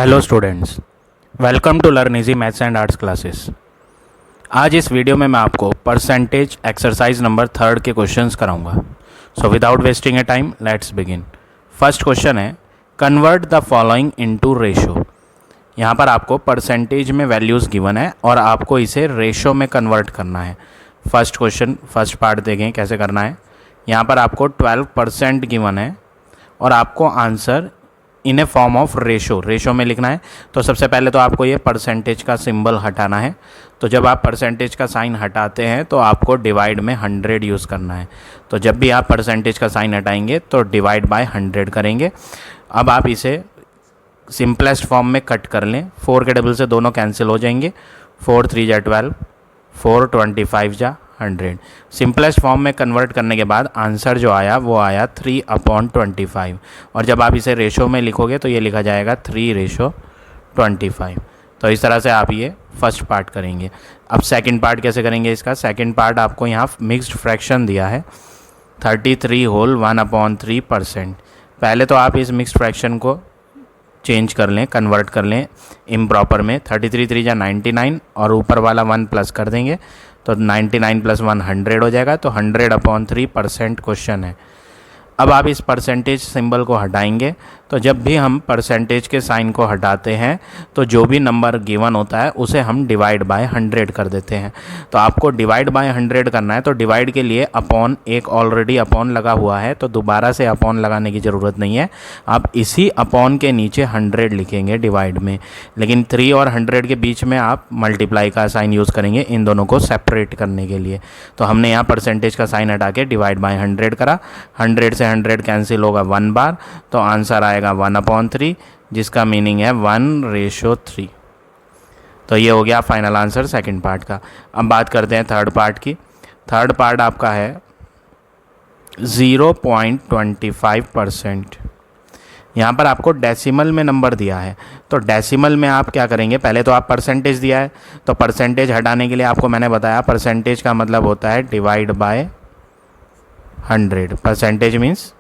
Hello students, welcome to learn easy maths and arts classes. आज इस video में मैं आपको परसेंटेज एक्सरसाइज नंबर 3 के क्वेश्चंस कराऊंगा। So without wasting a time let's begin. First question है, convert the following into ratio. यहाँ पर आपको परसेंटेज में वैल्यूज़ गिवन है और आपको इसे रेशो में कन्वर्ट करना है। फर्स्ट क्वेश्चन फर्स्ट पार्ट देखें कैसे करना है। यहाँ पर आपको 12% गिवन है और आपको answer in A form of ratio में लिखना है। तो सबसे पहले तो आपको ये परसेंटेज का सिंबल हटाना है। तो जब आप परसेंटेज का साइन हटाते हैं तो आपको डिवाइड में 100 यूज़ करना है। तो जब भी आप परसेंटेज का साइन हटाएंगे तो डिवाइड बाय 100 करेंगे। अब आप इसे सिंपलेस्ट फॉर्म में कट कर लें। 4 के डबल से दोनों कैंसिल हो जाएंगे। 4 3 जा 12, 4 25 जा 100। सिंपलेस्ट फॉर्म में कन्वर्ट करने के बाद आंसर जो आया वो आया 3/25। और जब आप इसे रेशो में लिखोगे तो ये लिखा जाएगा 3/25। तो इस तरह से आप ये फर्स्ट पार्ट करेंगे। अब सेकंड पार्ट कैसे करेंगे इसका। सेकंड पार्ट आपको यहाँ मिक्स्ड फ्रैक्शन दिया है 33 होल 1/3%। पहले तो आप इस मिक्स्ड फ्रैक्शन को चेंज कर लें, कन्वर्ट कर लें इम्प्रॉपर में। 33 3 जा 99 और ऊपर वाला 1 प्लस कर देंगे तो 99 + 1 100 हो जाएगा। तो 100/3% क्वेश्चन है। अब आप इस परसेंटेज सिंबल को हटाएंगे। तो जब भी हम परसेंटेज के साइन को हटाते हैं तो जो भी नंबर गिवन होता है उसे हम डिवाइड बाय 100 कर देते हैं। तो आपको डिवाइड बाय 100 करना है। तो डिवाइड के लिए अपॉन, एक ऑलरेडी अपॉन लगा हुआ है तो दोबारा से अपॉन लगाने की ज़रूरत नहीं है। आप इसी अपॉन के नीचे 100 लिखेंगे डिवाइड में। लेकिन 3 और 100 के बीच में आप मल्टीप्लाई का साइन यूज़ करेंगे इन दोनों को सेपरेट करने के लिए। तो हमने यहाँ परसेंटेज का साइन हटा के डिवाइड बाय 100 करा। 100 से 100 कैंसिल होगा 1 बार, तो आंसर आएगा 1/3, जिसका मीनिंग है 1/3। तो ये हो गया फाइनल आंसर सेकंड पार्ट का। अब बात करते हैं थर्ड पार्ट की। थर्ड पार्ट आपका है 0.25%। यहाँ पर आपको डेसिमल में नंबर दिया है। तो डेसिमल में आप क्या करेंगे, पहले तो आप परसेंटेज दिया है तो परसेंटेज हटाने के लिए आपको मैंने बताया परसेंटेज का मतलब होता है divide by 100। Percentage means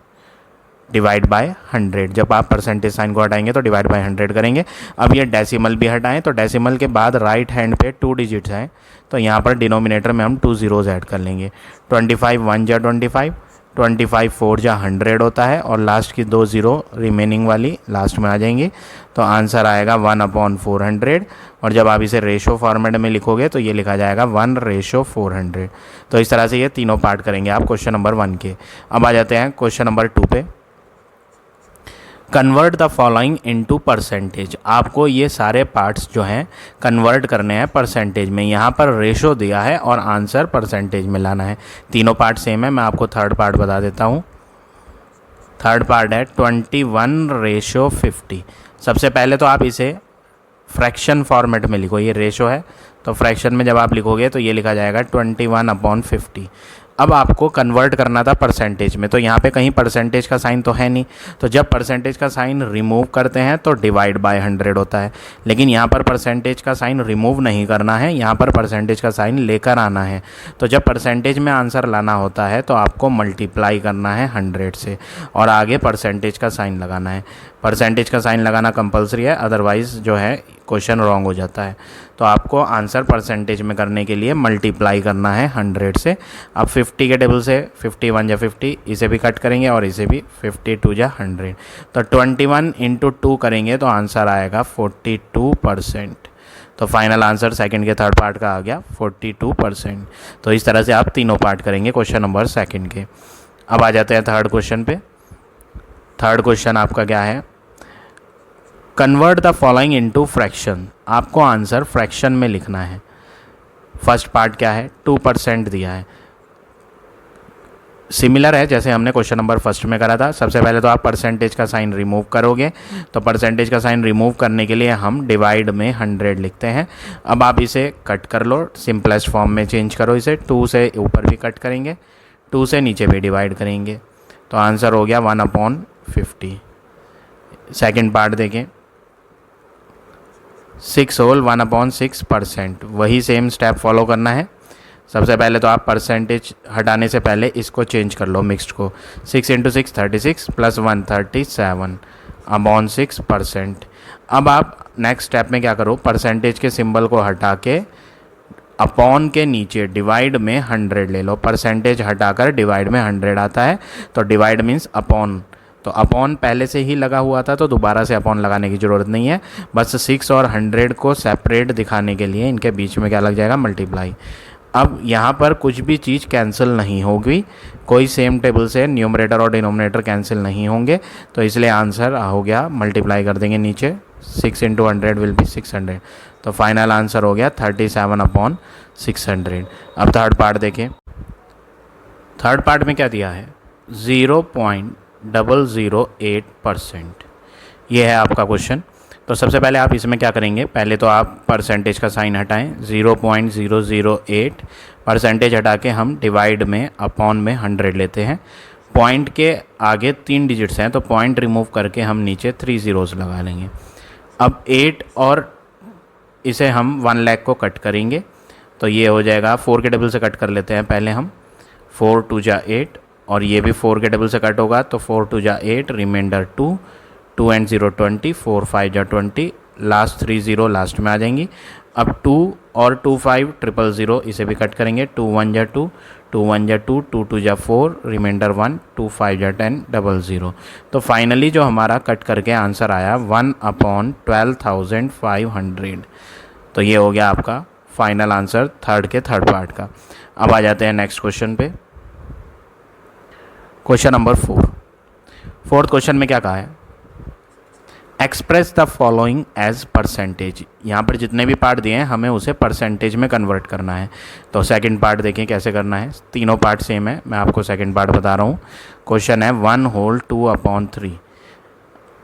divide by 100। जब आप परसेंटेज साइन को हटाएंगे तो डिवाइड बाय 100 करेंगे। अब ये डेसिमल भी हटाएं तो डेसिमल के बाद राइट हैंड पे 2 डिजिट्स हैं तो यहाँ पर डिनोमिनेटर में हम 2 ज़ीरोज़ ऐड कर लेंगे। 25 1 जा 25, 25 4 जा 100 होता है और लास्ट की 2 ज़ीरो रिमेनिंग वाली लास्ट में आ जाएंगी। तो आंसर आएगा 1/400। और जब आप इसे रेशो फॉर्मेट में लिखोगे तो ये लिखा जाएगा 1/400। तो इस तरह से ये तीनों पार्ट करेंगे आप क्वेश्चन नंबर 1 के। अब आ जाते हैं क्वेश्चन नंबर 2 पे। Convert the following into percentage. आपको ये सारे पार्ट्स जो हैं कन्वर्ट करने हैं परसेंटेज में। यहाँ पर रेशो दिया है और आंसर परसेंटेज में लाना है। तीनों पार्ट सेम है। मैं आपको थर्ड पार्ट बता देता हूँ। थर्ड पार्ट है 21/50। सबसे पहले तो आप इसे फ्रैक्शन फॉर्मेट में लिखो। ये रेशो है तो फ्रैक्शन में जब आप लिखोगे तो ये लिखा जाएगा 21/50। अब आपको कन्वर्ट करना था परसेंटेज में। तो यहाँ पे कहीं परसेंटेज का साइन तो है नहीं, तो जब परसेंटेज का साइन रिमूव करते हैं तो डिवाइड बाय 100 होता है। लेकिन यहाँ पर परसेंटेज का साइन रिमूव नहीं करना है, यहाँ पर परसेंटेज का साइन लेकर आना है। तो जब परसेंटेज में आंसर लाना होता है तो आपको मल्टीप्लाई करना है 100 से और आगे परसेंटेज का साइन लगाना है। परसेंटेज का साइन लगाना कंपलसरी है, अदरवाइज़ जो है क्वेश्चन रॉन्ग हो जाता है। तो आपको आंसर परसेंटेज में करने के लिए मल्टीप्लाई करना है 100 से। अब 50 के टेबल से 51 जा 50, इसे भी कट करेंगे और इसे भी 52 जा 100। तो 21 × 2 करेंगे तो आंसर आएगा 42%। तो फाइनल आंसर सेकंड के थर्ड पार्ट का आ गया 42%। तो इस तरह से आप तीनों पार्ट करेंगे क्वेश्चन नंबर सेकंड के। अब आ जाते हैं थर्ड क्वेश्चन पे। थर्ड क्वेश्चन आपका क्या है, convert the following into fraction. आपको आंसर फ्रैक्शन में लिखना है। फर्स्ट पार्ट क्या है, 2% दिया है। सिमिलर है जैसे हमने क्वेश्चन नंबर फर्स्ट में करा था। सबसे पहले तो आप परसेंटेज का साइन रिमूव करोगे। तो परसेंटेज का साइन रिमूव करने के लिए हम डिवाइड में 100 लिखते हैं। अब आप इसे कट कर लो, सिंपलेस्ट फॉर्म में चेंज करो इसे। 2 से ऊपर भी कट करेंगे, 2 से नीचे भी डिवाइड करेंगे। तो आंसर हो गया 1/50। सेकेंड पार्ट देखें, 6 होल 1/6%। वही सेम स्टेप फॉलो करना है। सबसे पहले तो आप परसेंटेज हटाने से पहले इसको चेंज कर लो मिक्स्ड को। 6 × 6 36 + 1 37/6%। अब आप नेक्स्ट स्टेप में क्या करो, परसेंटेज के सिंबल को हटा के अपॉन के नीचे डिवाइड में 100 ले लो। परसेंटेज हटाकर डिवाइड में 100 आता है, तो डिवाइड मीन्स अपॉन। तो अपॉन पहले से ही लगा हुआ था तो दोबारा से अपॉन लगाने की ज़रूरत नहीं है। बस 6 और 100 को सेपरेट दिखाने के लिए इनके बीच में क्या लग जाएगा, मल्टीप्लाई। अब यहाँ पर कुछ भी चीज़ कैंसिल नहीं होगी, कोई सेम टेबल से न्यूमरेटर और डिनोमिनेटर कैंसिल नहीं होंगे, तो इसलिए आंसर हो गया, मल्टीप्लाई कर देंगे नीचे, 6 इंटू 100 विल बी 600। तो फाइनल आंसर हो गया 37/600। अब थर्ड पार्ट देखें। थर्ड पार्ट में क्या दिया है, 0.008%। ये है आपका क्वेश्चन। तो सबसे पहले आप इसमें क्या करेंगे, पहले तो आप परसेंटेज का साइन हटाएं, 0.008 परसेंटेज हटा के हम डिवाइड में अपॉन में 100 लेते हैं। पॉइंट के आगे 3 डिजिट्स हैं तो पॉइंट रिमूव करके हम नीचे 3 ज़ीरोज़ लगा लेंगे। अब 8 और इसे हम 1 लाख को कट करेंगे तो ये हो जाएगा, 4 के टेबल से कट कर लेते हैं पहले हम, 4 2 जा 8 और ये भी 4 के टेबल से कट होगा तो 4 2 जा 8, रिमाइंडर 2, 2 एंड 0 20, 4 5 जा 20, लास्ट 3 0 लास्ट में आ जाएंगी। अब 2 और 2 5 000 इसे भी कट करेंगे, 2 1 जा 2, 2 1 जा 2, 2 2 जा 4, रिमाइंडर 1, 2 5 जा 10, 00। तो फाइनली जो हमारा कट करके आंसर आया 1/12,500। तो ये हो गया आपका फाइनल आंसर थर्ड के थर्ड पार्ट का। अब आ जाते हैं नेक्स्ट क्वेश्चन पे। Question number 4। फोर्थ क्वेश्चन में क्या कहा है, express the following as percentage. यहाँ पर जितने भी पार्ट दिए हैं हमें उसे परसेंटेज में कन्वर्ट करना है। तो सेकंड पार्ट देखें कैसे करना है, तीनों पार्ट सेम है, मैं आपको सेकंड पार्ट बता रहा हूँ। क्वेश्चन है 1/2/3।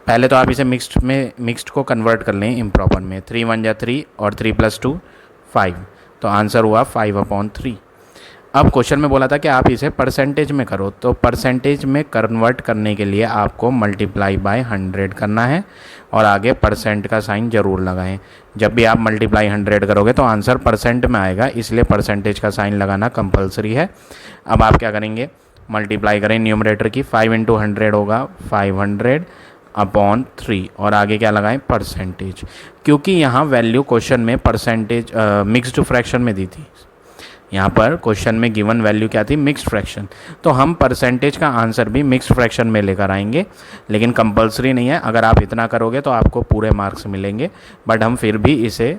पहले तो आप इसे मिक्स्ड को कन्वर्ट कर लें इम्प्रॉपर में, 3 1 जा 3 और 3 + 2 5, तो आंसर हुआ 5/3। अब क्वेश्चन में बोला था कि आप इसे परसेंटेज में करो, तो परसेंटेज में कन्वर्ट करने के लिए आपको मल्टीप्लाई बाय 100 करना है और आगे परसेंट का साइन ज़रूर लगाएं। जब भी आप मल्टीप्लाई 100 करोगे तो आंसर परसेंट में आएगा, इसलिए परसेंटेज का साइन लगाना कंपलसरी है। अब आप क्या करेंगे, मल्टीप्लाई करें न्यूमरेटर की, 5 × 100 होगा 500/3 और आगे क्या लगाएं, परसेंटेज। क्योंकि यहाँ वैल्यू क्वेश्चन में परसेंटेज मिक्स्ड फ्रैक्शन में दी थी, यहाँ पर क्वेश्चन में गिवन वैल्यू क्या थी, मिक्स्ड फ्रैक्शन, तो हम परसेंटेज का आंसर भी मिक्स्ड फ्रैक्शन में लेकर आएंगे, लेकिन कंपलसरी नहीं है। अगर आप इतना करोगे तो आपको पूरे मार्क्स मिलेंगे, बट हम फिर भी इसे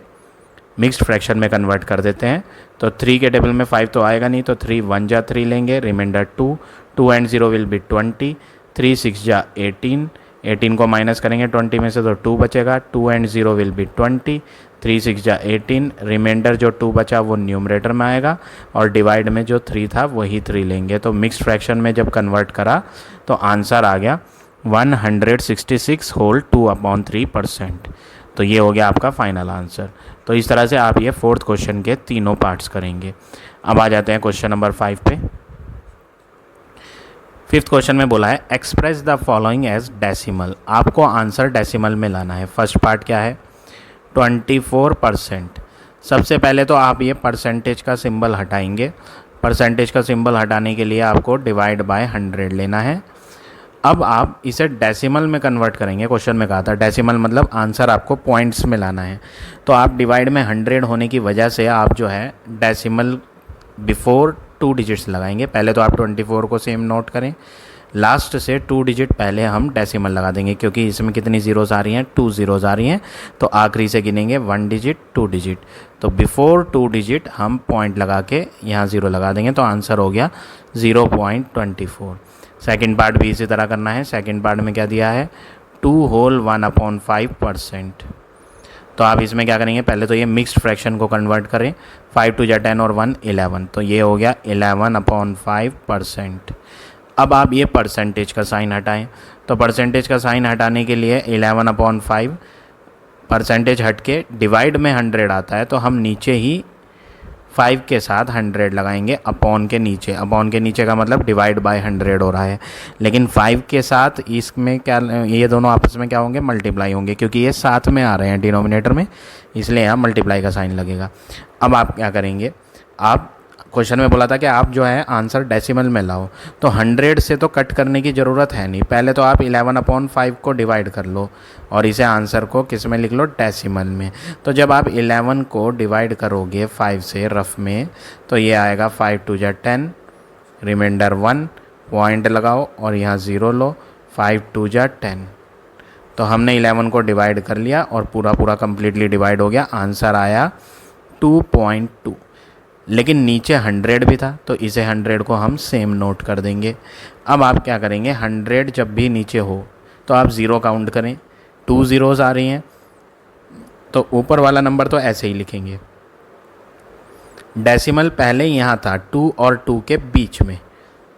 मिक्स्ड फ्रैक्शन में कन्वर्ट कर देते हैं। तो 3 के टेबल में 5 तो आएगा नहीं, तो 3 1 जा 3 लेंगे, रिमाइंडर 2, 2 एंड 0 विल बी 20, 3 6 जा 18, 18 को माइनस करेंगे 20 में से तो 2 बचेगा, 2 एंड 0 विल बी 20, 3 6 जा 18, रिमाइंडर जो 2 बचा वो न्यूमरेटर में आएगा और डिवाइड में जो 3 था वही 3 लेंगे। तो मिक्स्ड फ्रैक्शन में जब कन्वर्ट करा तो आंसर आ गया 166/2/3%। तो ये हो गया आपका फाइनल आंसर। तो इस तरह से आप ये फोर्थ क्वेश्चन के तीनों पार्ट्स करेंगे। अब आ जाते हैं क्वेश्चन नंबर 5 पे। फिफ्थ क्वेश्चन में बोला है express the following as decimal. आपको आंसर डेसिमल में लाना है। फर्स्ट पार्ट क्या है, 24%। सबसे पहले तो आप ये परसेंटेज का सिंबल हटाएंगे। परसेंटेज का सिंबल हटाने के लिए आपको डिवाइड बाय 100 लेना है। अब आप इसे डेसिमल में कन्वर्ट करेंगे। क्वेश्चन में कहा था डेसिमल मतलब आंसर आपको पॉइंट्स में लाना है, तो आप डिवाइड में 100 होने की वजह से आप जो है डेसिमल बिफोर 2 डिजिट्स लगाएंगे। पहले तो आप 24 को सेम नोट करें, लास्ट से 2 डिजिट पहले हम डेसिमल लगा देंगे, क्योंकि इसमें कितनी ज़ीरोज़ आ रही हैं, 2 ज़ीरोज़ आ रही हैं, तो आखिरी से गिनेंगे 1 डिजिट 2 डिजिट। तो बिफोर 2 डिजिट हम पॉइंट लगा के यहाँ 0 लगा देंगे, तो आंसर हो गया 0.24। सेकेंड पार्ट भी इसी तरह करना है। सेकेंड पार्ट में क्या दिया है, 2 होल 1/5%। तो आप इसमें क्या करेंगे, पहले तो ये मिक्स्ड फ्रैक्शन को कन्वर्ट करें, 5 2 जा 10 और 1 11, तो ये हो गया 11/5%। अब आप ये परसेंटेज का साइन हटाएं। तो परसेंटेज का साइन हटाने के लिए 11/5 परसेंटेज हट के डिवाइड में 100 आता है, तो हम नीचे ही 5 के साथ 100 लगाएंगे अपॉन के नीचे। अपॉन के नीचे का मतलब डिवाइड बाय 100 हो रहा है, लेकिन 5 के साथ इसमें क्या, ये दोनों आपस में क्या होंगे, मल्टीप्लाई होंगे, क्योंकि ये साथ में आ रहे हैं डिनोमिनेटर में, इसलिए यहाँ मल्टीप्लाई का साइन लगेगा। अब आप क्या करेंगे, आप क्वेश्चन में बोला था कि आप जो है आंसर डेसिमल में लाओ, तो 100 से तो कट करने की ज़रूरत है नहीं, पहले तो आप 11/5 को डिवाइड कर लो और इसे आंसर को किस में लिख लो, डेसिमल में। तो जब आप 11 को डिवाइड करोगे 5 से रफ में, तो ये आएगा 5 2 जा 10, रिमाइंडर 1, पॉइंट लगाओ और यहाँ 0 लो, 5 2 जा 10। तो हमने 11 को डिवाइड कर लिया और पूरा पूरा कम्प्लीटली डिवाइड हो गया, आंसर आया 2.2। लेकिन नीचे 100 भी था, तो इसे 100 को हम सेम नोट कर देंगे। अब आप क्या करेंगे, 100 जब भी नीचे हो तो आप 0 काउंट करें, 2 ज़ीरोज़ आ रही हैं, तो ऊपर वाला नंबर तो ऐसे ही लिखेंगे। डेसिमल पहले यहाँ था 2 और 2 के बीच में,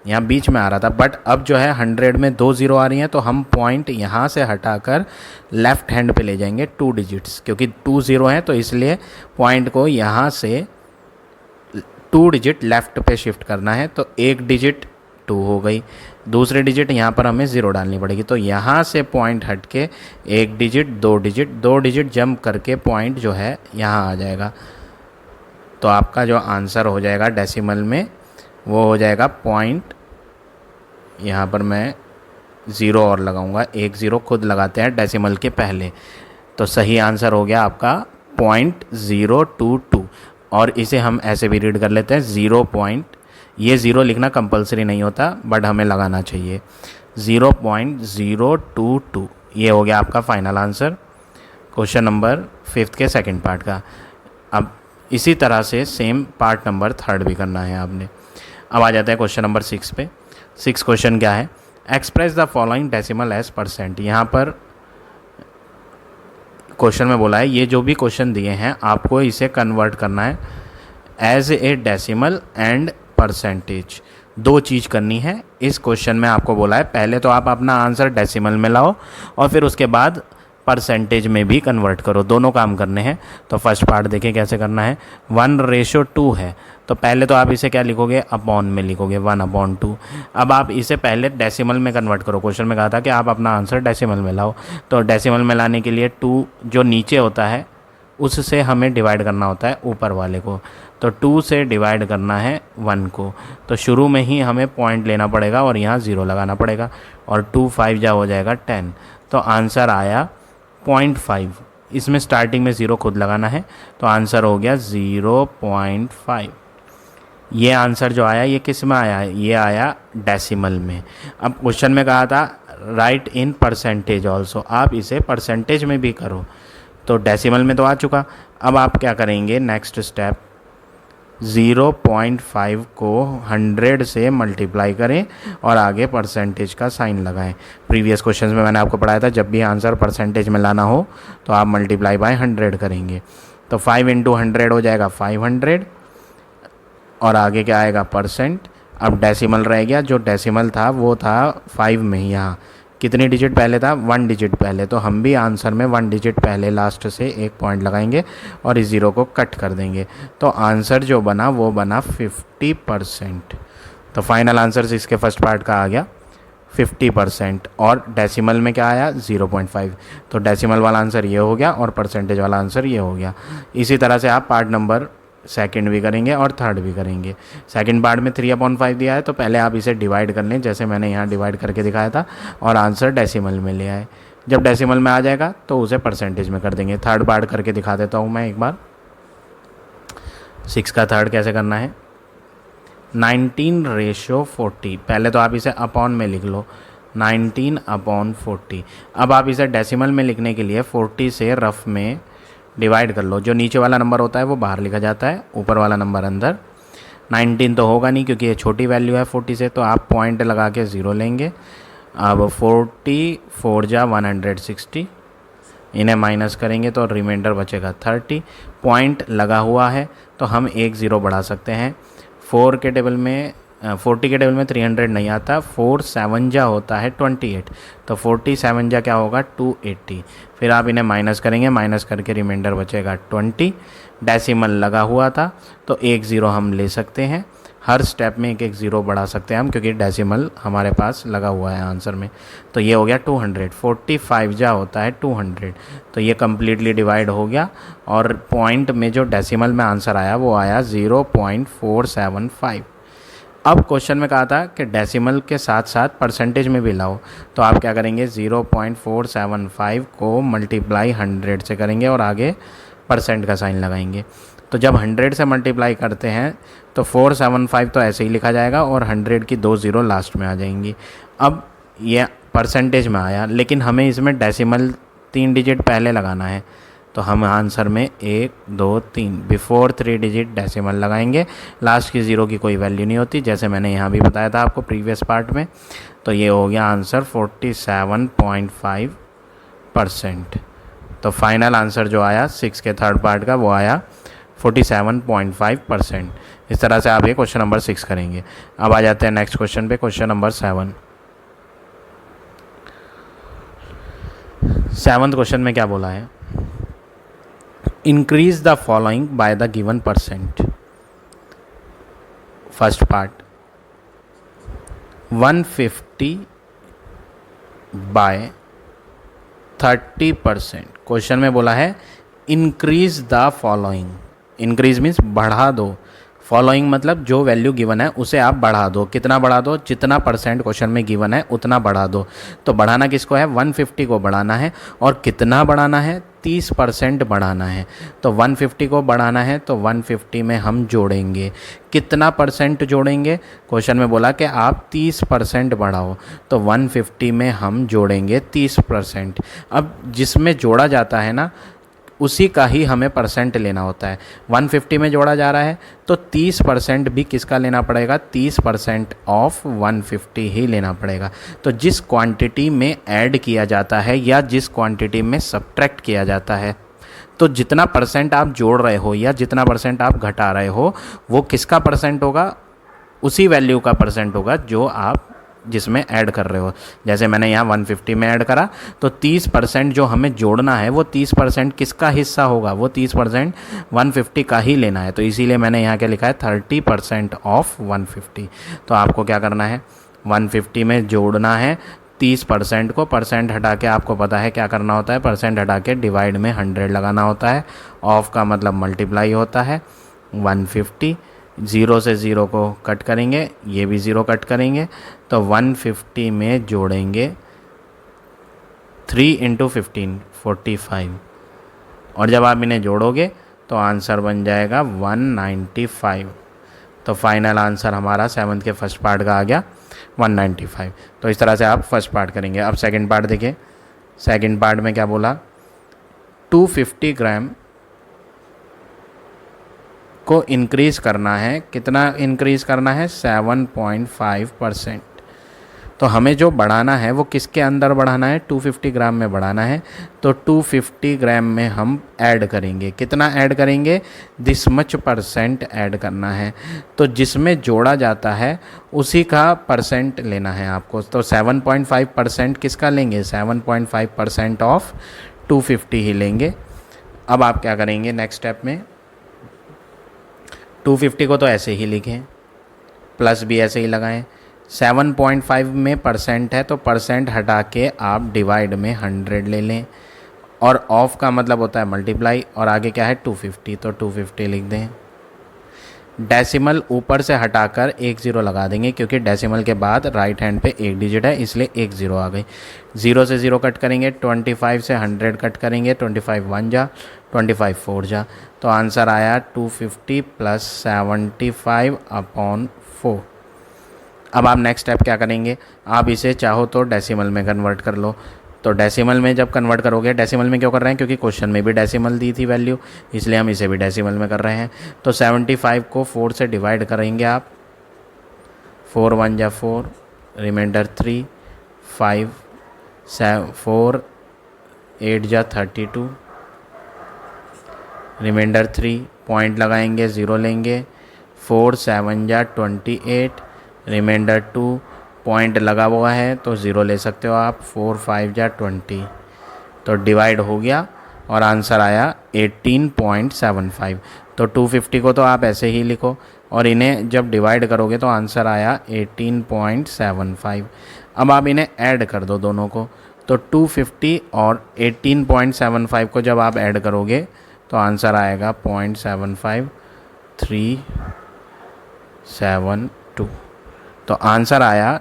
यहाँ बीच में आ रहा था, बट अब जो है 100 में 2 ज़ीरो आ रही हैं, तो हम पॉइंट यहाँ से हटाकर लेफ़्ट हैंड पे ले जाएंगे 2 डिजिट्स, क्योंकि 2 ज़ीरो हैं तो इसलिए पॉइंट को यहाँ से 2 डिजिट लेफ़्ट पे शिफ्ट करना है। तो एक डिजिट 2 हो गई, दूसरी डिजिट यहाँ पर हमें 0 डालनी पड़ेगी, तो यहाँ से पॉइंट हट के एक डिजिट 2 डिजिट जंप करके पॉइंट जो है यहाँ आ जाएगा। तो आपका जो आंसर हो जाएगा डेसिमल में वो हो जाएगा पॉइंट, यहाँ पर मैं 0 और लगाऊंगा, 1 0 खुद लगाते हैं डेसिमल के पहले। तो सही आंसर हो गया आपका 0.022, और इसे हम ऐसे भी रीड कर लेते हैं 0. ये 0 लिखना कंपलसरी नहीं होता, बट हमें लगाना चाहिए 0.022। ये हो गया आपका फाइनल आंसर क्वेश्चन नंबर 5 के सेकंड पार्ट का। अब इसी तरह से सेम पार्ट नंबर 3 भी करना है आपने। अब आ जाते हैं क्वेश्चन नंबर 6 पे। 6 क्वेश्चन क्या है, express the following decimal as %। यहाँ पर क्वेश्चन में बोला है ये जो भी क्वेश्चन दिए हैं आपको इसे कन्वर्ट करना है as a decimal and percentage. 2 चीज़ करनी है इस क्वेश्चन में। आपको बोला है पहले तो आप अपना आंसर डेसिमल में लाओ और फिर उसके बाद परसेंटेज में भी कन्वर्ट करो, दोनों काम करने हैं। तो फर्स्ट पार्ट देखिए कैसे करना है। 1:2 है, तो पहले तो आप इसे क्या लिखोगे, अपॉन में लिखोगे 1/2। अब आप इसे पहले डेसिमल में कन्वर्ट करो। क्वेश्चन में कहा था कि आप अपना आंसर डेसिमल में लाओ, तो डेसिमल में लाने के लिए 2 जो नीचे होता है उससे हमें डिवाइड करना होता है ऊपर वाले को। तो 2 से डिवाइड करना है 1 को, तो शुरू में ही हमें पॉइंट लेना पड़ेगा और यहाँ 0 लगाना पड़ेगा, और 2 5 जा हो जाएगा 10। तो आंसर आया 0.5। इसमें स्टार्टिंग में 0 खुद लगाना है, तो आंसर हो गया 0.5। ये आंसर जो आया ये किस में आया, ये आया डेसिमल में। अब क्वेश्चन में कहा था राइट इन परसेंटेज ऑल्सो, आप इसे परसेंटेज में भी करो। तो डेसिमल में तो आ चुका। अब आप क्या करेंगे, नेक्स्ट स्टेप 0.5 को 100 से मल्टीप्लाई करें और आगे परसेंटेज का साइन लगाएं। प्रीवियस क्वेश्चंस में मैंने आपको पढ़ाया था जब भी आंसर परसेंटेज में लाना हो तो आप मल्टीप्लाई बाय 100 करेंगे। तो 5 × 100 हो जाएगा 500, और आगे क्या आएगा %। अब डेसिमल रह गया, जो डेसिमल था वो था 5 में। यहाँ कितनी डिजिट पहले था, 1 डिजिट पहले, तो हम भी आंसर में 1 डिजिट पहले लास्ट से एक पॉइंट लगाएंगे और इस 0 को कट कर देंगे। तो आंसर जो बना वो बना 50%। तो फाइनल आंसर इसके फर्स्ट पार्ट का आ गया 50%, और डेसिमल में क्या आया 0.5। तो डेसिमल वाला आंसर ये हो गया और परसेंटेज वाला आंसर ये हो गया। इसी तरह से आप पार्ट नंबर सेकंड भी करेंगे और थर्ड भी करेंगे। सेकंड पार्ट में 3/5 दिया है, तो पहले आप इसे डिवाइड कर लें जैसे मैंने यहाँ डिवाइड करके दिखाया था, और आंसर डेसिमल में ले आए। जब डेसिमल में आ जाएगा तो उसे परसेंटेज में कर देंगे। थर्ड पार्ट करके दिखा देता हूँ मैं एक बार। 6 का थर्ड कैसे करना है, 19:40। पहले तो आप इसे अपॉन में लिख लो 19/40। अब आप इसे डेसिमल में लिखने के लिए 40 से रफ में डिवाइड कर लो। जो नीचे वाला नंबर होता है वो बाहर लिखा जाता है, ऊपर वाला नंबर अंदर। 19 तो होगा नहीं क्योंकि ये छोटी वैल्यू है 40 से, तो आप पॉइंट लगा के 0 लेंगे। अब 44 जा 160, इन्हें माइनस करेंगे तो रिमाइंडर बचेगा 30। पॉइंट लगा हुआ है तो हम एक 0 बढ़ा सकते हैं। 40 के टेबल में 300 नहीं आता, 4 7 जा होता है 28, तो 47 जा क्या होगा 280। फिर आप इन्हें माइनस करेंगे, माइनस करके रिमाइंडर बचेगा 20। डेसिमल लगा हुआ था तो एक ज़ीरो हम ले सकते हैं, हर स्टेप में एक एक ज़ीरो बढ़ा सकते हैं हम, क्योंकि डेसिमल हमारे पास लगा हुआ है आंसर में। तो ये हो गया 200, 45 जा होता है 200, तो ये कम्प्लीटली डिवाइड हो गया और पॉइंट में जो डेसिमल में आंसर आया वो आया 0.475। अब क्वेश्चन में कहा था कि डेसिमल के साथ साथ परसेंटेज में भी लाओ, तो आप क्या करेंगे 0.475 को मल्टीप्लाई 100 से करेंगे और आगे परसेंट का साइन लगाएंगे। तो जब 100 से मल्टीप्लाई करते हैं तो 475 तो ऐसे ही लिखा जाएगा और 100 की 2 ज़ीरो लास्ट में आ जाएंगी। अब ये परसेंटेज में आया, लेकिन हमें इसमें डेसिमल 3 डिजिट पहले लगाना है, तो हम आंसर में 1 2 3 बिफोर 3 डिजिट डेसिमल लगाएंगे। लास्ट की ज़ीरो की कोई वैल्यू नहीं होती, जैसे मैंने यहाँ भी बताया था आपको प्रीवियस पार्ट में। तो ये हो गया आंसर 47.5%। तो फाइनल आंसर जो आया 6 के थर्ड पार्ट का वो आया 47.5%। इस तरह से आप ये क्वेश्चन नंबर 6 करेंगे। अब आ जाते हैं नेक्स्ट क्वेश्चन पे, क्वेश्चन नंबर 7। 7th क्वेश्चन में क्या बोला है, increase the following by the given percent. First part 150 by 30%। क्वेश्चन में बोला है increase the following, increase means बढ़ा दो, फॉलोइंग मतलब जो वैल्यू गिवन है उसे आप बढ़ा दो। कितना बढ़ा दो, जितना परसेंट क्वेश्चन में गिवन है उतना बढ़ा दो। तो बढ़ाना किसको है, 150 को बढ़ाना है। और कितना बढ़ाना है, 30% बढ़ाना है। तो 150 को बढ़ाना है तो 150 में हम जोड़ेंगे। कितना परसेंट जोड़ेंगे, क्वेश्चन में बोला कि आप 30% बढ़ाओ, तो 150 में हम जोड़ेंगे 30%। अब जिसमें जोड़ा जाता है ना उसी का ही हमें परसेंट लेना होता है। 150 में जोड़ा जा रहा है तो 30% भी किसका लेना पड़ेगा, 30% ऑफ 150 ही लेना पड़ेगा। तो जिस क्वांटिटी में ऐड किया जाता है या जिस क्वांटिटी में सब्ट्रैक्ट किया जाता है, तो जितना परसेंट आप जोड़ रहे हो या जितना परसेंट आप घटा रहे हो वो किसका परसेंट होगा, उसी वैल्यू का परसेंट होगा जो आप जिसमें ऐड कर रहे हो। जैसे मैंने यहाँ 150 में ऐड करा तो 30% जो हमें जोड़ना है वो 30% किसका हिस्सा होगा, वो 30% 150 का ही लेना है। तो इसीलिए मैंने यहाँ क्या लिखा है 30% ऑफ 150। तो आपको क्या करना है, 150 में जोड़ना है 30% को, परसेंट हटा के आपको पता है क्या करना होता है, परसेंट हटा के डिवाइड में 100 लगाना होता है। ऑफ का मतलब मल्टीप्लाई होता है 150, 0 से 0 को कट करेंगे, ये भी 0 कट करेंगे, तो 150 में जोड़ेंगे 3 × 15 45, और जब आप इन्हें जोड़ोगे तो आंसर बन जाएगा 195। तो फाइनल आंसर हमारा 7th के फर्स्ट पार्ट का आ गया 195। तो इस तरह से आप फर्स्ट पार्ट करेंगे। अब सेकंड पार्ट देखिए, सेकंड पार्ट में क्या बोला, 250 ग्राम को इंक्रीज़ करना है। कितना इंक्रीज़ करना है, 7.5%। तो हमें जो बढ़ाना है वो किसके अंदर बढ़ाना है, 250 ग्राम में बढ़ाना है। तो 250 ग्राम में हम ऐड करेंगे, कितना ऐड करेंगे, दिस मच परसेंट ऐड करना है। तो जिसमें जोड़ा जाता है उसी का परसेंट लेना है आपको। तो 7.5% किसका लेंगे, 7.5% ऑफ 250 ही लेंगे। अब आप क्या करेंगे नेक्स्ट स्टेप में, 250 को तो ऐसे ही लिखें, प्लस भी ऐसे ही लगाएं। 7.5 में परसेंट है तो परसेंट हटा के आप डिवाइड में 100 ले लें, और ऑफ का मतलब होता है मल्टीप्लाई, और आगे क्या है 250, तो 250 लिख दें। डेसिमल ऊपर से हटाकर 1 ज़ीरो लगा देंगे, क्योंकि डेसिमल के बाद राइट हैंड पे 1 डिजिट है, इसलिए 1 ज़ीरो आ गई। 0 से 0 कट करेंगे, 25 से 100 कट करेंगे, 25 1 जा, 25 4 जा, तो आंसर आया 250 + 75/4। अब आप नेक्स्ट स्टेप क्या करेंगे, आप इसे चाहो तो डेसिमल में कन्वर्ट कर लो। तो डेसिमल में जब कन्वर्ट करोगे, डेसिमल में क्यों कर रहे हैं, क्योंकि क्वेश्चन में भी डेसिमल दी थी वैल्यू, इसलिए हम इसे भी डेसिमल में कर रहे हैं। तो 75 को 4 से डिवाइड करेंगे आप, 4 1 जा 4, रिमाइंडर 3, 5 4 8 जा 32, रिमाइंडर 3, पॉइंट लगाएंगे 0 लेंगे, 4 7 जा 28, रिमाइंडर 2, पॉइंट लगा हुआ है तो 0 ले सकते हो आप, 4 5 जा 20, तो डिवाइड हो गया और आंसर आया 18.75। तो 250 को तो आप ऐसे ही लिखो और इन्हें जब डिवाइड करोगे तो आंसर आया 18.75। अब आप इन्हें ऐड कर दो दोनों को, तो 250 और 18.75 को जब आप ऐड करोगे तो आंसर आएगा 0.75372। तो आंसर आया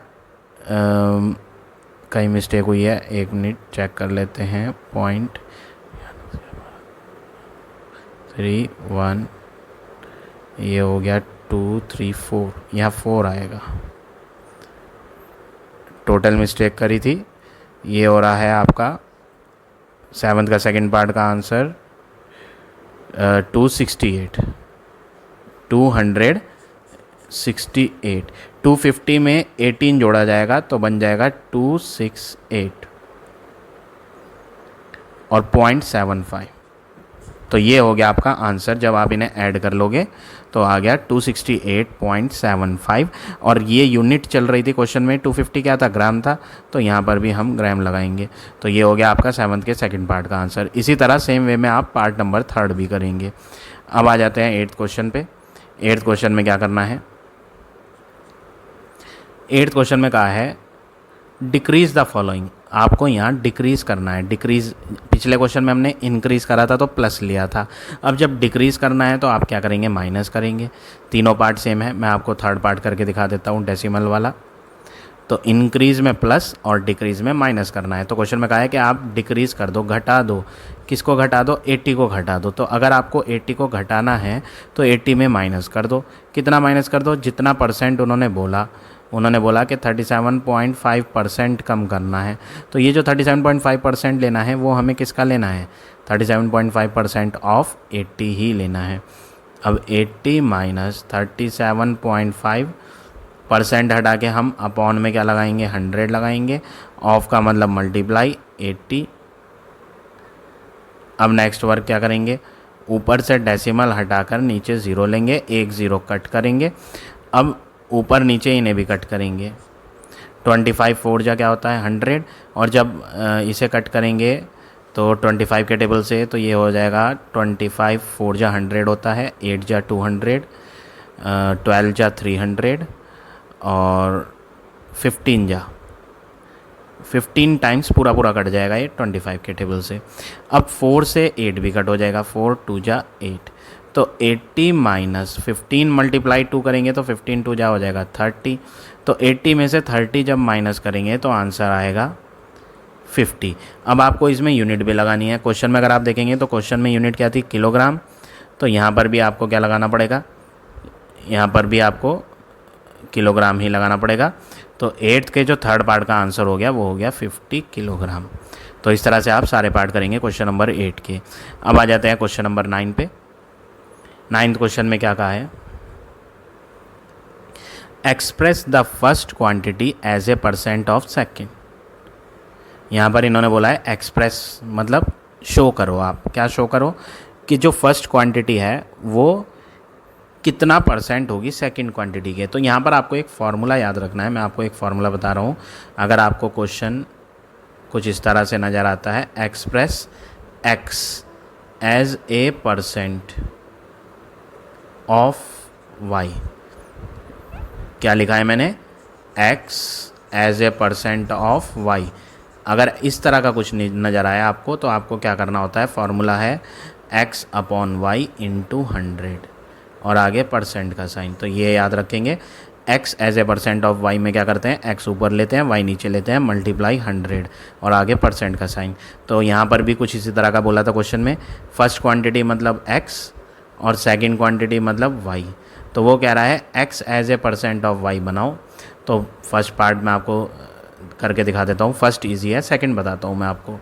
कहीं मिस्टेक हुई है, 1 मिनट चेक कर लेते हैं। 0.31 ये हो गया 234, यहाँ 4 आएगा, टोटल मिस्टेक करी थी। ये हो रहा है आपका 7th का सेकंड पार्ट का आंसर 268। 250 में 18 जोड़ा जाएगा तो बन जाएगा 268 और 0.75। तो ये हो गया आपका आंसर। जब आप इन्हें ऐड कर लोगे तो आ गया 268.75। और ये यूनिट चल रही थी क्वेश्चन में, 250 क्या था, ग्राम था, तो यहाँ पर भी हम ग्राम लगाएंगे। तो ये हो गया आपका 7th के सेकंड पार्ट का आंसर। इसी तरह सेम वे में आप पार्ट नंबर 3 भी करेंगे। अब आ जाते हैं 8th क्वेश्चन पे। 8th क्वेश्चन में क्या करना है, 8th क्वेश्चन में कहा है डिक्रीज द फॉलोइंग। आपको यहाँ डिक्रीज करना है। डिक्रीज, पिछले क्वेश्चन में हमने इंक्रीज करा था तो प्लस लिया था, अब जब डिक्रीज करना है तो आप क्या करेंगे, माइनस करेंगे। तीनों पार्ट सेम है, मैं आपको थर्ड पार्ट करके दिखा देता हूँ डेसिमल वाला। तो इंक्रीज में प्लस और डिक्रीज में माइनस करना है। तो क्वेश्चन में कहा है कि आप डिक्रीज कर दो, घटा दो। किसको घटा दो, 80 को घटा दो। तो अगर आपको 80 को घटाना है तो 80 में माइनस कर दो। कितना माइनस कर दो, जितना परसेंट उन्होंने बोला कि 37.5% कम करना है। तो ये जो 37.5% लेना है वो हमें किसका लेना है, 37.5% ऑफ 80 ही लेना है। अब 80 माइनस 37.5% हटा के हम अपॉन में क्या लगाएंगे, 100 लगाएंगे। ऑफ का मतलब मल्टीप्लाई 80। अब नेक्स्ट वर्क क्या करेंगे, ऊपर से डेसिमल हटाकर नीचे 0 लेंगे, एक 0 कट करेंगे। अब ऊपर नीचे इन्हें भी कट करेंगे। 25 4 जा क्या होता है 100, और जब इसे कट करेंगे तो 25 के टेबल से तो ये हो जाएगा 25 4 जा 100 होता है, 8 जा 200, 12 जा 300 और 15 जा 15 टाइम्स पूरा कट जाएगा ये 25 के टेबल से। अब 4 से 8 भी कट हो जाएगा, 4 2 जा 8। तो 80 माइनस 15 मल्टीप्लाई 2 करेंगे तो 15 2 जा हो जाएगा 30। तो 80 में से 30 जब माइनस करेंगे तो आंसर आएगा 50। अब आपको इसमें यूनिट भी लगानी है। क्वेश्चन में अगर आप देखेंगे तो क्वेश्चन में यूनिट क्या थी, किलोग्राम। तो यहाँ पर भी आपको क्या लगाना पड़ेगा, यहाँ पर भी आपको किलोग्राम ही लगाना पड़ेगा। तो 8th के जो थर्ड पार्ट का आंसर हो गया वो हो गया 50 किलोग्राम। तो इस तरह से आप सारे पार्ट करेंगे क्वेश्चन नंबर 8 के। अब आ जाते हैं क्वेश्चन नंबर 9 पे। 9th क्वेश्चन में क्या कहा है, express the first quantity as a % of second. यहाँ पर इन्होंने बोला है एक्सप्रेस मतलब शो करो। आप क्या शो करो कि जो फर्स्ट क्वांटिटी है वो कितना % होगी सेकंड क्वांटिटी के। तो यहाँ पर आपको एक फार्मूला याद रखना है। मैं आपको एक फार्मूला बता रहा हूँ। अगर आपको क्वेश्चन कुछ इस तरह से नज़र आता है, express X as a % of Y, क्या लिखा है मैंने, X as a % of Y. अगर इस तरह का कुछ नज़र आया आपको तो आपको क्या करना होता है, फार्मूला है x अपॉन वाई इंटू 100 और आगे % का साइन। तो ये याद रखेंगे, x as a % of y में क्या करते हैं, x ऊपर लेते हैं, y नीचे लेते हैं, मल्टीप्लाई 100 और आगे % का साइन। तो यहाँ पर भी कुछ इसी तरह का बोला था क्वेश्चन में, फर्स्ट क्वांटिटी मतलब x और सेकंड क्वांटिटी मतलब y। तो वो कह रहा है x as a % of y बनाओ। तो फर्स्ट पार्ट मैं आपको करके दिखा देता हूँ, फर्स्ट इजी है, सेकंड बताता हूँ मैं आपको।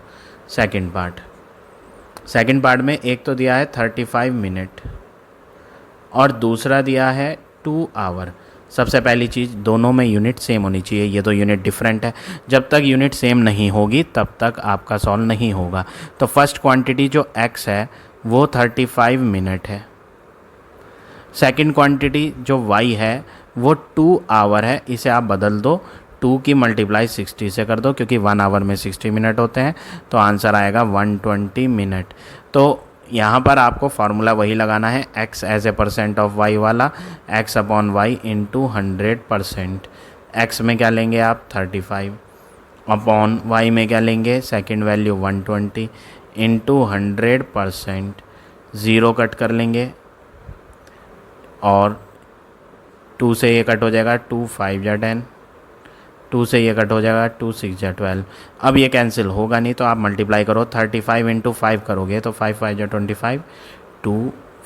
सेकंड पार्ट में एक तो दिया है 35 मिनट और दूसरा दिया है 2 आवर। सबसे पहली चीज़, दोनों में यूनिट सेम होनी चाहिए। ये तो यूनिट डिफरेंट है, जब तक यूनिट सेम नहीं होगी तब तक आपका सॉल्व नहीं होगा। तो फर्स्ट क्वांटिटी जो x है वो 35 मिनट है, सेकंड क्वांटिटी जो y है वो 2 आवर है। इसे आप बदल दो, 2 की मल्टीप्लाई 60 से कर दो क्योंकि 1 आवर में 60 मिनट होते हैं। तो आंसर आएगा 120 मिनट। तो यहाँ पर आपको फार्मूला वही लगाना है, x as a percent of y वाला, x upon Y into 100%। x में क्या लेंगे आप 35 अपॉन y में क्या लेंगे सेकंड वैल्यू 120 इंटू 100%। 0 कट कर लेंगे और 2 से ये कट हो जाएगा, 2 5 या 10, 2 से ये कट हो जाएगा, 2 6 या 12। अब ये कैंसिल होगा नहीं तो आप मल्टीप्लाई करो, 35 इंटू 5 करोगे तो 5 5 या 25, 2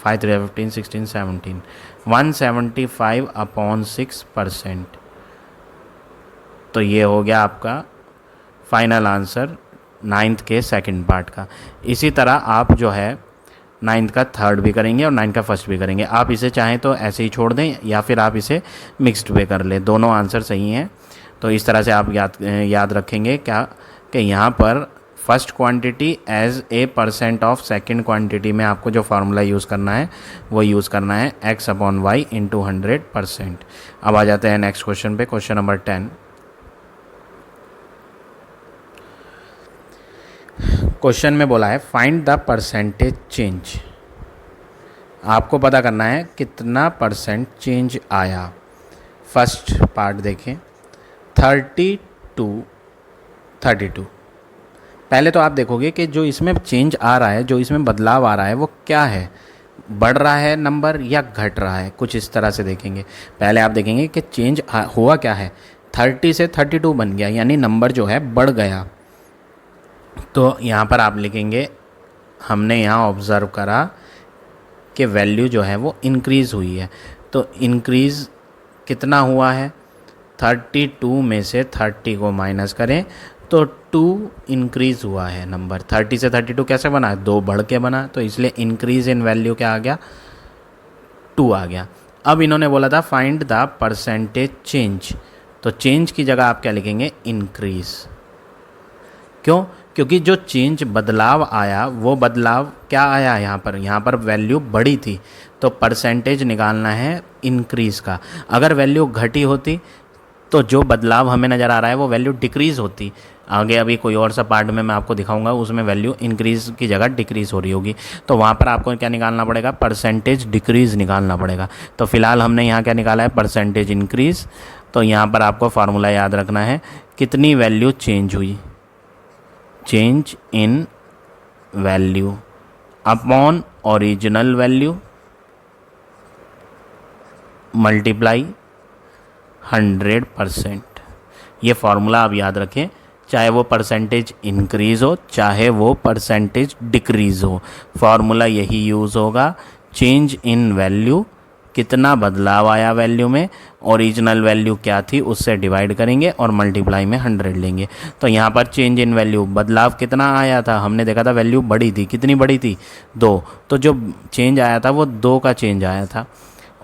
5 3 15 16 17, 175 अपॉन 6%। तो ये हो गया आपका फाइनल आंसर 9th के सेकंड पार्ट का। इसी तरह आप जो है 9th का थर्ड भी करेंगे और 9th का फर्स्ट भी करेंगे। आप इसे चाहें तो ऐसे ही छोड़ दें या फिर आप इसे मिक्स्ड पे कर लें, दोनों आंसर सही हैं। तो इस तरह से आप याद रखेंगे क्या कि यहाँ पर first quantity as a percent of second quantity में आपको जो फार्मूला यूज़ करना है वो यूज़ करना है x अपॉन वाई इंटू 100%। अब आ जाते हैं नेक्स्ट क्वेश्चन पे, क्वेश्चन नंबर 10। क्वेश्चन में बोला है फाइंड द परसेंटेज चेंज। आपको पता करना है कितना परसेंट चेंज आया। फर्स्ट पार्ट देखें 32। पहले तो आप देखोगे कि जो इसमें चेंज आ रहा है, जो इसमें बदलाव आ रहा है वो क्या है, बढ़ रहा है नंबर या घट रहा है, कुछ इस तरह से देखेंगे। पहले आप देखेंगे कि चेंज हुआ क्या है, 30 से 32 बन गया, यानी नंबर जो है बढ़ गया। तो यहाँ पर आप लिखेंगे हमने यहाँ ऑब्ज़र्व करा कि वैल्यू जो है वो इंक्रीज़ हुई है। तो इंक्रीज़ कितना हुआ है, 32 में से 30 को माइनस करें तो 2 इंक्रीज़ हुआ है नंबर। 30 से 32 कैसे बना है, 2 बढ़ के बना, तो इसलिए इंक्रीज़ इन वैल्यू क्या आ गया, 2 आ गया। अब इन्होंने बोला था फाइंड द परसेंटेज चेंज, तो चेंज की जगह आप क्या लिखेंगे, इंक्रीज़। क्यों, क्योंकि जो चेंज बदलाव आया वो बदलाव क्या आया, यहाँ पर वैल्यू बढ़ी थी तो परसेंटेज निकालना है इंक्रीज़ का। अगर वैल्यू घटी होती तो जो बदलाव हमें नज़र आ रहा है वो वैल्यू डिक्रीज़ होती। आगे अभी कोई और सा पार्ट में मैं आपको दिखाऊंगा, उसमें वैल्यू इंक्रीज़ की जगह डिक्रीज़ हो रही होगी, तो वहाँ पर आपको क्या निकालना पड़ेगा, परसेंटेज डिक्रीज़ निकालना पड़ेगा। तो फिलहाल हमने यहाँ क्या निकाला है, परसेंटेज इंक्रीज़। तो यहाँ पर आपको फार्मूला याद रखना है, कितनी वैल्यू चेंज हुई, change in value upon original value multiply 100%। ये फार्मूला आप याद रखें, चाहे वो परसेंटेज इंक्रीज़ हो चाहे वो परसेंटेज डिक्रीज़ हो, फार्मूला यही यूज़ होगा। चेंज इन वैल्यू, कितना बदलाव आया वैल्यू में, ओरिजिनल वैल्यू क्या थी उससे डिवाइड करेंगे और मल्टीप्लाई में 100 लेंगे। तो यहाँ पर चेंज इन वैल्यू, बदलाव कितना आया था, हमने देखा था वैल्यू बढ़ी थी, कितनी बढ़ी थी, 2, तो जो चेंज आया था वो 2 का चेंज आया था।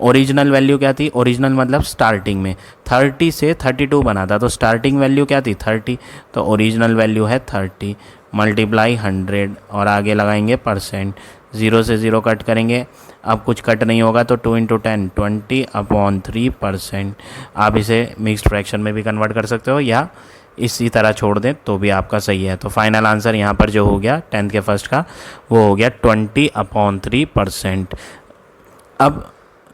ओरिजिनल वैल्यू क्या थी, ओरिजिनल मतलब स्टार्टिंग में 30 से 32 बना था, तो स्टार्टिंग वैल्यू क्या थी 30, तो ओरिजिनल वैल्यू है 30 मल्टीप्लाई 100 और आगे लगाएंगे परसेंट, 0 से 0 कट करेंगे, अब कुछ कट नहीं होगा तो 2 इंटू 10 20 अपॉन 3%। आप इसे मिक्स्ड फ्रैक्शन में भी कन्वर्ट कर सकते हो या इसी तरह छोड़ दें तो भी आपका सही है। तो फाइनल आंसर यहाँ पर जो हो गया 10th के फर्स्ट का वो हो गया 20 अपॉन 3%। अब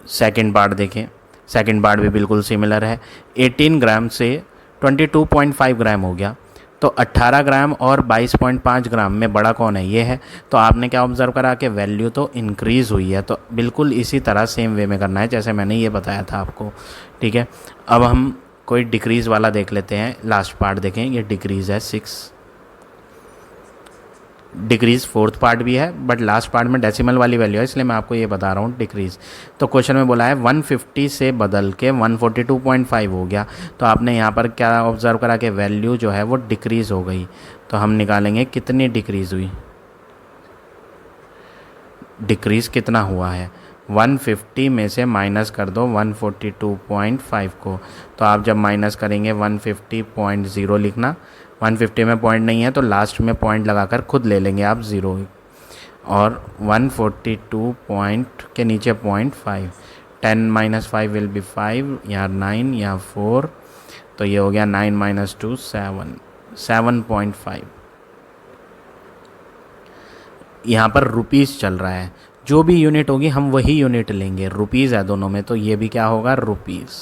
सेकंड पार्ट देखें, सेकंड पार्ट भी बिल्कुल सिमिलर है। 18 ग्राम से 22.5 ग्राम हो गया, तो 18 ग्राम और 22.5 ग्राम में बड़ा कौन है, ये है। तो आपने क्या ऑब्जर्व करा कि वैल्यू तो इंक्रीज़ हुई है, तो बिल्कुल इसी तरह सेम वे में करना है जैसे मैंने ये बताया था आपको, ठीक है। अब हम कोई डिक्रीज़ वाला देख लेते हैं, लास्ट पार्ट देखें, ये डिक्रीज़ है 6, डिक्रीज़ फोर्थ पार्ट भी है बट लास्ट पार्ट में डेसिमल वाली वैल्यू है, इसलिए मैं आपको ये बता रहा हूँ डिक्रीज़। तो क्वेश्चन में बोला है 150 से बदल के 142.5 हो गया, तो आपने यहाँ पर क्या ऑब्जर्व करा कि वैल्यू जो है वो डिक्रीज़ हो गई। तो हम निकालेंगे कितनी डिक्रीज़ हुई, डिक्रीज़ कितना हुआ है, 150 में से माइनस कर दो 142.5 को, तो आप जब माइनस करेंगे 150.0 लिखना, 150 में पॉइंट नहीं है तो लास्ट में पॉइंट लगाकर खुद ले लेंगे आप 0, और 142 पॉइंट के नीचे 0.5, 10 माइनस 5 विल बी 5, यहाँ 9 यहाँ 4, तो ये हो गया 9 माइनस 2 7, 7.5। यहाँ पर रुपीज़ चल रहा है, जो भी यूनिट होगी हम वही यूनिट लेंगे, रुपीज़ है दोनों में, तो ये भी क्या होगा, रुपीज़।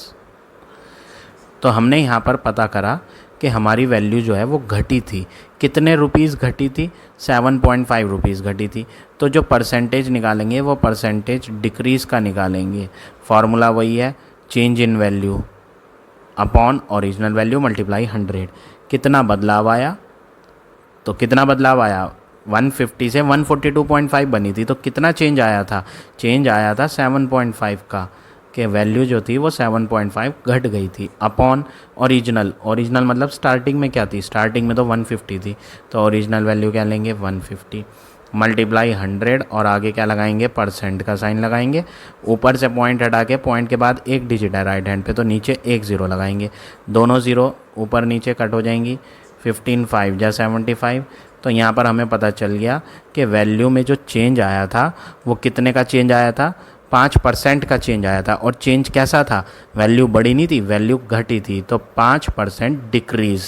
तो हमने यहाँ पर पता करा कि हमारी वैल्यू जो है वो घटी थी, कितने रुपीज़ घटी थी, 7.5 रुपीज़ घटी थी। तो जो परसेंटेज निकालेंगे वो परसेंटेज डिक्रीज़ का निकालेंगे। फार्मूला वही है, change in value upon original value multiply 100। कितना बदलाव आया, तो कितना बदलाव आया, 150 से 142.5 बनी थी, तो कितना चेंज आया था, चेंज आया था 7.5 का, कि वैल्यू जो थी वो 7.5 घट गई थी, अपॉन ओरिजिनल। ओरिजिनल मतलब स्टार्टिंग में क्या थी, स्टार्टिंग में तो 150 थी, तो ओरिजिनल वैल्यू क्या लेंगे, 150 मल्टीप्लाई 100, और आगे क्या लगाएंगे, परसेंट का साइन लगाएंगे। ऊपर से पॉइंट हटा के, पॉइंट के बाद एक डिजिट है राइट हैंड पे, तो नीचे एक ज़ीरो लगाएंगे, दोनों ज़ीरो ऊपर नीचे कट हो जाएंगी, 15 5 या 75। तो यहाँ पर हमें पता चल गया कि वैल्यू में जो चेंज आया था वो कितने का चेंज आया था, 5% का चेंज आया था। और चेंज कैसा था, वैल्यू बढ़ी नहीं थी, वैल्यू घटी थी, तो 5% डिक्रीज़।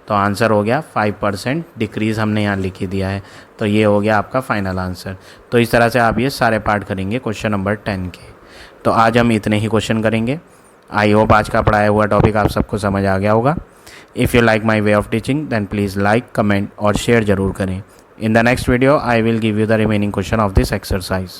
तो आंसर हो गया 5% डिक्रीज़, हमने यहाँ लिख ही दिया है। तो ये हो गया आपका फाइनल आंसर। तो इस तरह से आप ये सारे पार्ट करेंगे क्वेश्चन नंबर 10 के। तो आज हम इतने ही क्वेश्चन करेंगे। आई होप आज का पढ़ाया हुआ टॉपिक आप सबको समझ आ गया होगा। If you like my way of teaching then please like, comment और शेयर ज़रूर करें। In the next video I will give you the remaining question of this exercise.